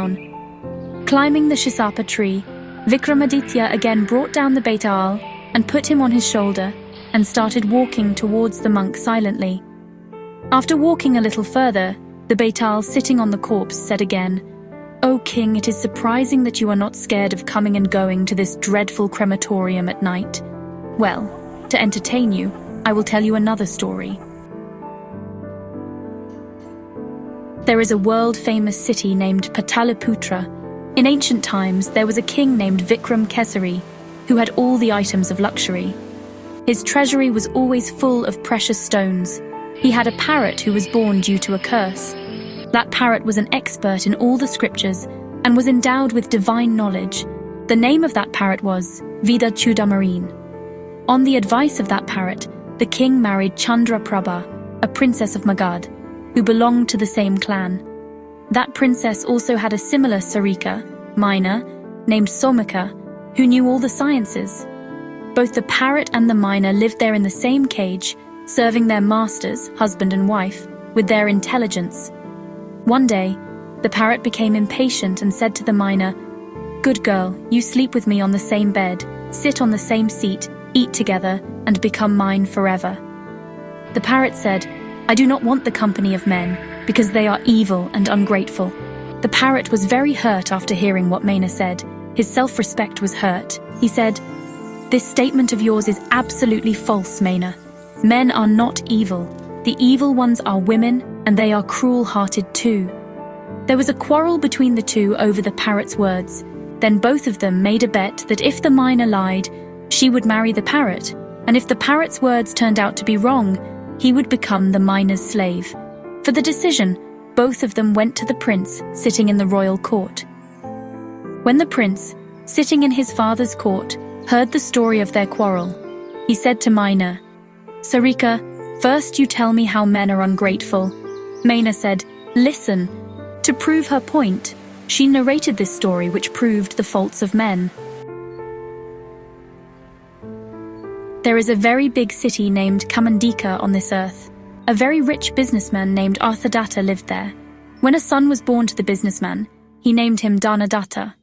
down. Climbing the Shisapa tree, Vikramaditya again brought down the Betal and put him on his shoulder and started walking towards the monk silently. After walking a little further, the Betal sitting on the corpse said again, "O king, it is surprising that you are not scared of coming and going to this dreadful crematorium at night. Well, to entertain you, I will tell you another story." There is a world-famous city named Pataliputra. In ancient times, there was a king named Vikram who had all the items of luxury. His treasury was always full of precious stones. He had a parrot who was born due to a curse. That parrot was an expert in all the scriptures and was endowed with divine knowledge. The name of that parrot was Vida Chudamarine. On the advice of that parrot, the king married Chandra Prabha, a princess of Magad, who belonged to the same clan. That princess also had a similar Sarika, miner, named Somika, who knew all the sciences. Both the parrot and the miner lived there in the same cage, serving their masters, husband and wife, with their intelligence. One day, the parrot became impatient and said to the miner, "Good girl, you sleep with me on the same bed, sit on the same seat, eat together, and become mine forever." The parrot said, "I do not want the company of men, because they are evil and ungrateful." The parrot was very hurt after hearing what Maina said. His self-respect was hurt. He said, "This statement of yours is absolutely false, Maina. Men are not evil. The evil ones are women, and they are cruel-hearted too." There was a quarrel between the two over the parrot's words. Then both of them made a bet that if the miner lied, she would marry the parrot, and if the parrot's words turned out to be wrong, he would become the miner's slave. For the decision, both of them went to the prince sitting in the royal court. When the prince, sitting in his father's court, heard the story of their quarrel, he said to Maina, "Sarika, first you tell me how men are ungrateful." Maina said, "Listen." To prove her point, she narrated this story which proved the faults of men. There is a very big city named Kamandika on this earth. A very rich businessman named Arthadatta lived there. When a son was born to the businessman, he named him Dhanadatta.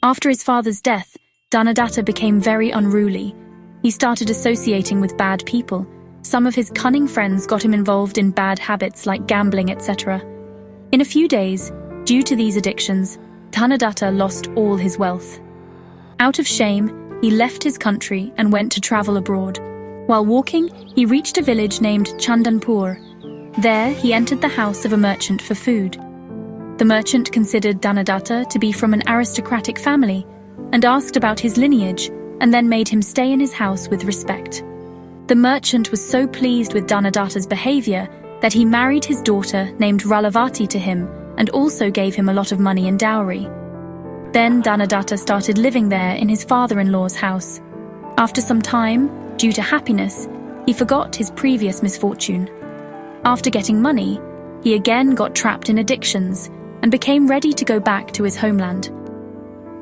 After his father's death, Dhanadatta became very unruly. He started associating with bad people. Some of his cunning friends got him involved in bad habits like gambling, etc. In a few days, due to these addictions, Dhanadatta lost all his wealth. Out of shame, he left his country and went to travel abroad. While walking, he reached a village named Chandanpur. There, he entered the house of a merchant for food. The merchant considered Dhanadatta to be from an aristocratic family and asked about his lineage and then made him stay in his house with respect. The merchant was so pleased with Dhanadatta's behavior that he married his daughter named Ralavati to him and also gave him a lot of money in dowry. Then Dhanadatta started living there in his father-in-law's house. After some time, due to happiness, he forgot his previous misfortune. After getting money, he again got trapped in addictions and became ready to go back to his homeland.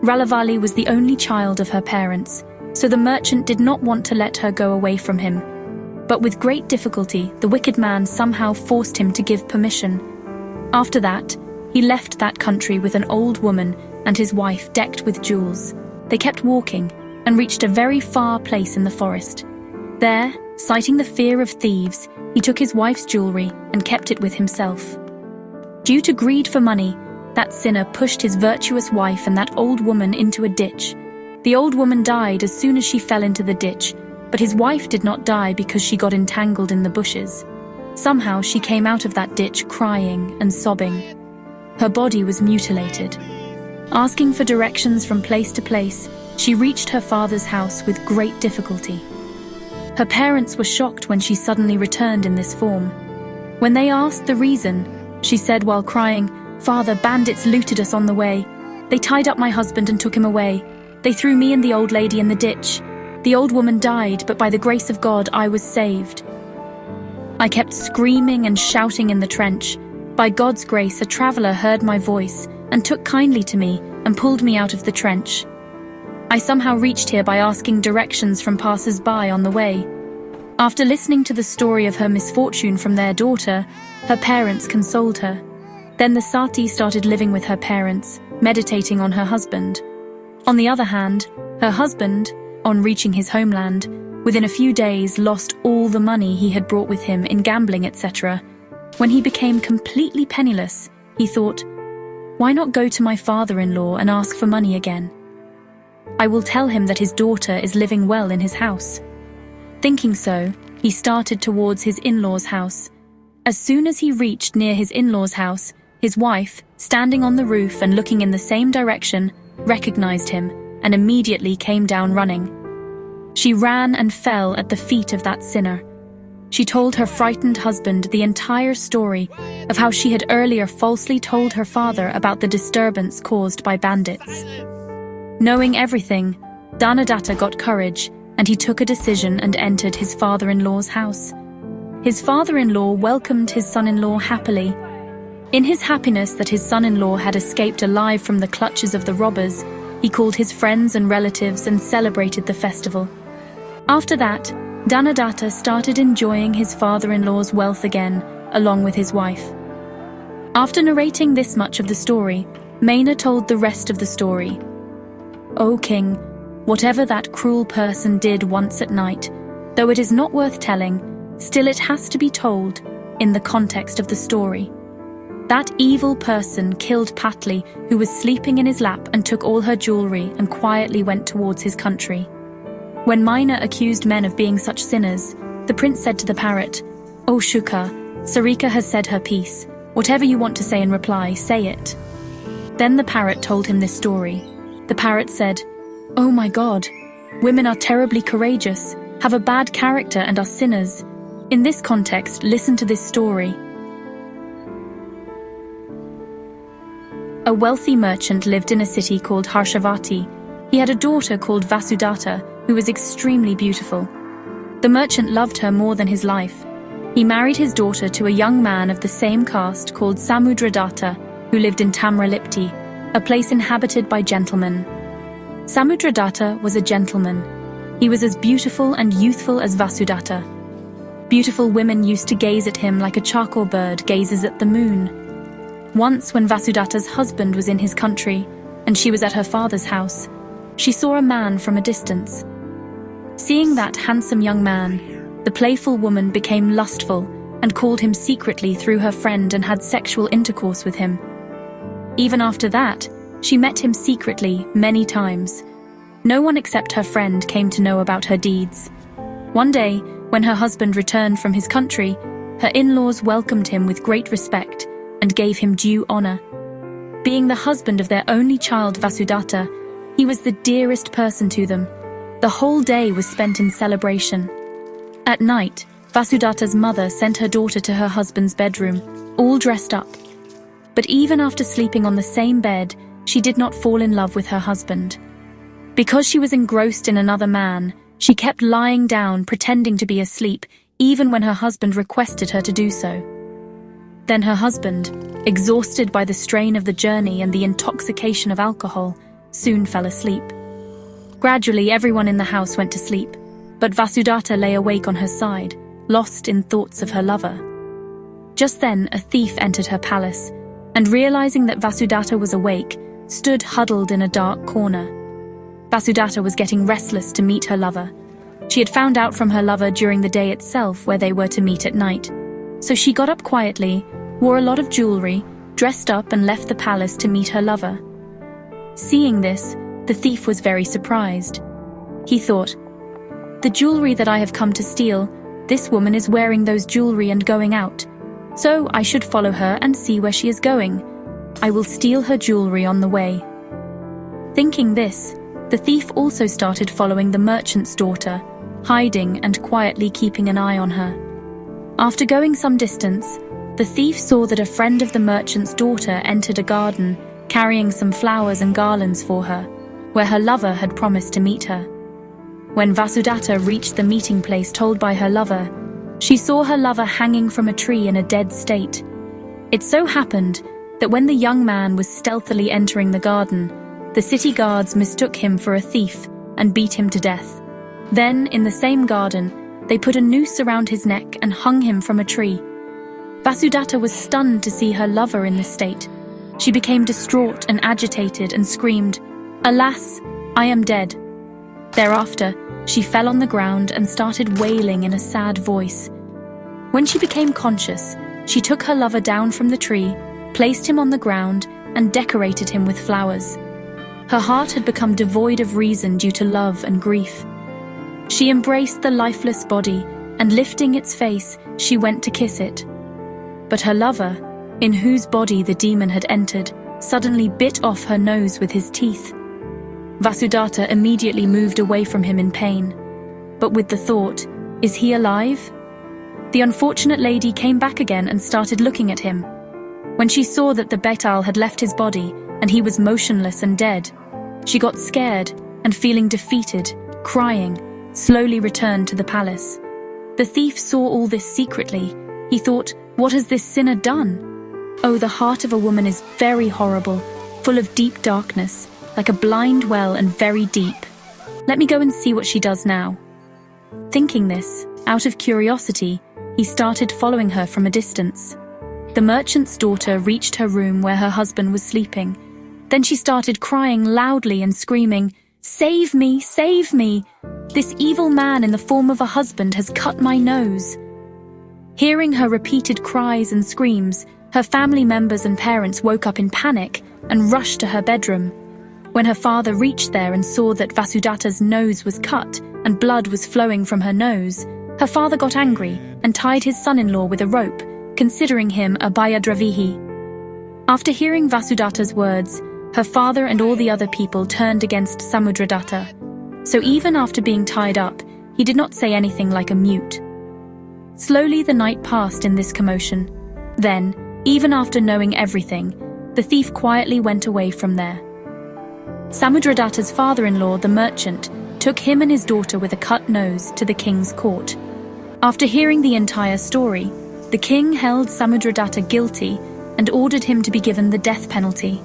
Ralavali was the only child of her parents, so the merchant did not want to let her go away from him. But with great difficulty, the wicked man somehow forced him to give permission. After that, he left that country with an old woman and his wife decked with jewels. They kept walking and reached a very far place in the forest. There, citing the fear of thieves, he took his wife's jewelry and kept it with himself. Due to greed for money, that sinner pushed his virtuous wife and that old woman into a ditch. The old woman died as soon as she fell into the ditch, but his wife did not die because she got entangled in the bushes. Somehow she came out of that ditch crying and sobbing. Her body was mutilated. Asking for directions from place to place, she reached her father's house with great difficulty. Her parents were shocked when she suddenly returned in this form. When they asked the reason, she said while crying, "Father, bandits looted us on the way. They tied up my husband and took him away. They threw me and the old lady in the ditch. The old woman died, but by the grace of God, I was saved. I kept screaming and shouting in the trench. By God's grace, a traveler heard my voice and took kindly to me and pulled me out of the trench. I somehow reached here by asking directions from passers-by on the way." After listening to the story of her misfortune from their daughter, her parents consoled her. Then the Sati started living with her parents, meditating on her husband. On the other hand, her husband, on reaching his homeland, within a few days lost all the money he had brought with him in gambling, etc. When he became completely penniless, he thought, "Why not go to my father-in-law and ask for money again? I will tell him that his daughter is living well in his house." Thinking so, he started towards his in-laws' house. As soon as he reached near his in-laws' house, his wife, standing on the roof and looking in the same direction, recognized him and immediately came down running. She ran and fell at the feet of that sinner. She told her frightened husband the entire story of how she had earlier falsely told her father about the disturbance caused by bandits. Knowing everything, Dhanadatta got courage and he took a decision and entered his father-in-law's house. His father-in-law welcomed his son-in-law happily. In his happiness that his son-in-law had escaped alive from the clutches of the robbers, he called his friends and relatives and celebrated the festival. After that, Dhanadatta started enjoying his father-in-law's wealth again, along with his wife. After narrating this much of the story, Maina told the rest of the story. "O king, whatever that cruel person did once at night, though it is not worth telling, still it has to be told in the context of the story. That evil person killed Patli, who was sleeping in his lap, and took all her jewelry and quietly went towards his country. When Maina accused men of being such sinners, the prince said to the parrot, 'O Shuka, Sarika has said her piece. Whatever you want to say in reply, say it.' Then the parrot told him this story. The parrot said, 'Oh my God, women are terribly courageous, have a bad character and are sinners. In this context, listen to this story. A wealthy merchant lived in a city called Harshavati. He had a daughter called Vasudatta, who was extremely beautiful. The merchant loved her more than his life. He married his daughter to a young man of the same caste called Samudradatta, who lived in Tamralipti, a place inhabited by gentlemen. Samudradatta was a gentleman. He was as beautiful and youthful as Vasudatta. Beautiful women used to gaze at him like a charcoal bird gazes at the moon. Once, when Vasudatta's husband was in his country, and she was at her father's house, she saw a man from a distance. Seeing that handsome young man, the playful woman became lustful and called him secretly through her friend and had sexual intercourse with him. Even after that, she met him secretly many times. No one except her friend came to know about her deeds. One day, when her husband returned from his country, her in-laws welcomed him with great respect and gave him due honor. Being the husband of their only child Vasudatta, he was the dearest person to them. The whole day was spent in celebration. At night, Vasudatta's mother sent her daughter to her husband's bedroom, all dressed up. But even after sleeping on the same bed, she did not fall in love with her husband. Because she was engrossed in another man, she kept lying down pretending to be asleep, even when her husband requested her to do so. Then her husband, exhausted by the strain of the journey and the intoxication of alcohol, soon fell asleep. Gradually, everyone in the house went to sleep, but Vasudatta lay awake on her side, lost in thoughts of her lover. Just then, a thief entered her palace, and realizing that Vasudatta was awake, stood huddled in a dark corner. Vasudatta was getting restless to meet her lover. She had found out from her lover during the day itself where they were to meet at night. So she got up quietly, wore a lot of jewelry, dressed up and left the palace to meet her lover. Seeing this, the thief was very surprised. He thought, "The jewelry that I have come to steal, this woman is wearing those jewelry and going out. So I should follow her and see where she is going. I will steal her jewelry on the way." Thinking this, the thief also started following the merchant's daughter, hiding and quietly keeping an eye on her. After going some distance, the thief saw that a friend of the merchant's daughter entered a garden, carrying some flowers and garlands for her, where her lover had promised to meet her. When Vasudatta reached the meeting place told by her lover, she saw her lover hanging from a tree in a dead state. It so happened that when the young man was stealthily entering the garden, the city guards mistook him for a thief and beat him to death. Then, in the same garden, they put a noose around his neck and hung him from a tree. Vasudatta was stunned to see her lover in this state. She became distraught and agitated and screamed, "Alas, I am dead." Thereafter, she fell on the ground and started wailing in a sad voice. When she became conscious, she took her lover down from the tree, placed him on the ground, and decorated him with flowers. Her heart had become devoid of reason due to love and grief. She embraced the lifeless body, and lifting its face, she went to kiss it. But her lover, in whose body the demon had entered, suddenly bit off her nose with his teeth. Vasudatta immediately moved away from him in pain, but with the thought, "Is he alive?" The unfortunate lady came back again and started looking at him. When she saw that the Betal had left his body and he was motionless and dead, she got scared and, feeling defeated, crying, slowly returned to the palace. The thief saw all this secretly. He thought, "What has this sinner done? Oh, the heart of a woman is very horrible, full of deep darkness, like a blind well and very deep. Let me go and see what she does now." Thinking this, out of curiosity, he started following her from a distance. The merchant's daughter reached her room where her husband was sleeping. Then she started crying loudly and screaming, "Save me! Save me! This evil man in the form of a husband has cut my nose." Hearing her repeated cries and screams, her family members and parents woke up in panic and rushed to her bedroom. When her father reached there and saw that Vasudatta's nose was cut and blood was flowing from her nose, her father got angry and tied his son-in-law with a rope, considering him a Bhayadravihi. After hearing Vasudatta's words, her father and all the other people turned against Samudradatta. So even after being tied up, he did not say anything like a mute. Slowly the night passed in this commotion. Then, even after knowing everything, the thief quietly went away from there. Samudradatta's father-in-law, the merchant, took him and his daughter with a cut nose to the king's court. After hearing the entire story, the king held Samudradatta guilty and ordered him to be given the death penalty.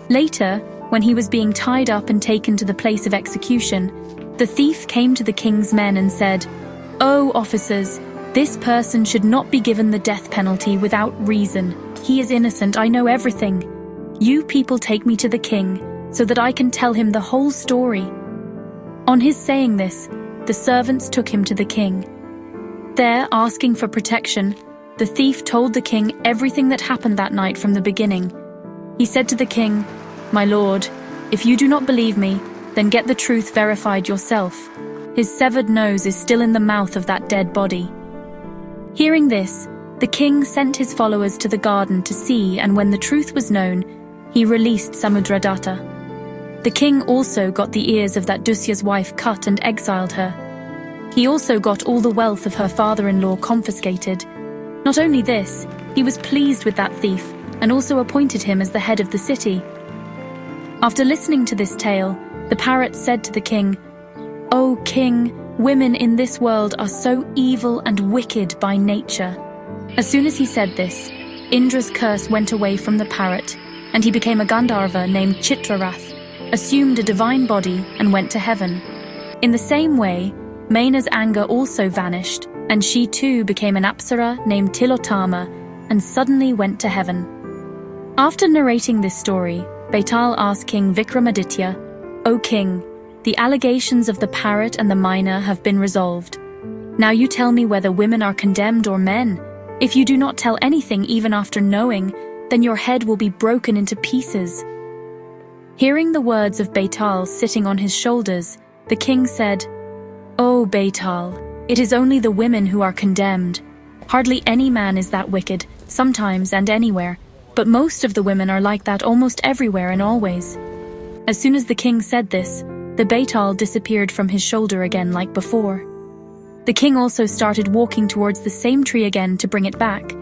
Later, when he was being tied up and taken to the place of execution, the thief came to the king's men and said, "Oh, officers, this person should not be given the death penalty without reason. He is innocent, I know everything. You people take me to the king, so that I can tell him the whole story." On his saying this, the servants took him to the king. There, asking for protection, the thief told the king everything that happened that night from the beginning. He said to the king, "My lord, if you do not believe me, then get the truth verified yourself. His severed nose is still in the mouth of that dead body." Hearing this, the king sent his followers to the garden to see, and when the truth was known, he released Samudradatta. The king also got the ears of that Dusya's wife cut and exiled her. He also got all the wealth of her father-in-law confiscated. Not only this, he was pleased with that thief and also appointed him as the head of the city. After listening to this tale, the parrot said to the king, "O king, women in this world are so evil and wicked by nature." As soon as he said this, Indra's curse went away from the parrot, and he became a Gandharva named Chitrarath, assumed a divine body, and went to heaven. In the same way, Maina's anger also vanished, and she too became an Apsara named Tilotama, and suddenly went to heaven. After narrating this story, Betal asked King Vikramaditya, "O king, the allegations of the parrot and the myna have been resolved. Now you tell me whether women are condemned or men. If you do not tell anything even after knowing, then your head will be broken into pieces." Hearing the words of Betal sitting on his shoulders, the king said, "O Betal, it is only the women who are condemned. Hardly any man is that wicked, sometimes and anywhere, but most of the women are like that almost everywhere and always." As soon as the king said this, the Betal disappeared from his shoulder again like before. The king also started walking towards the same tree again to bring it back,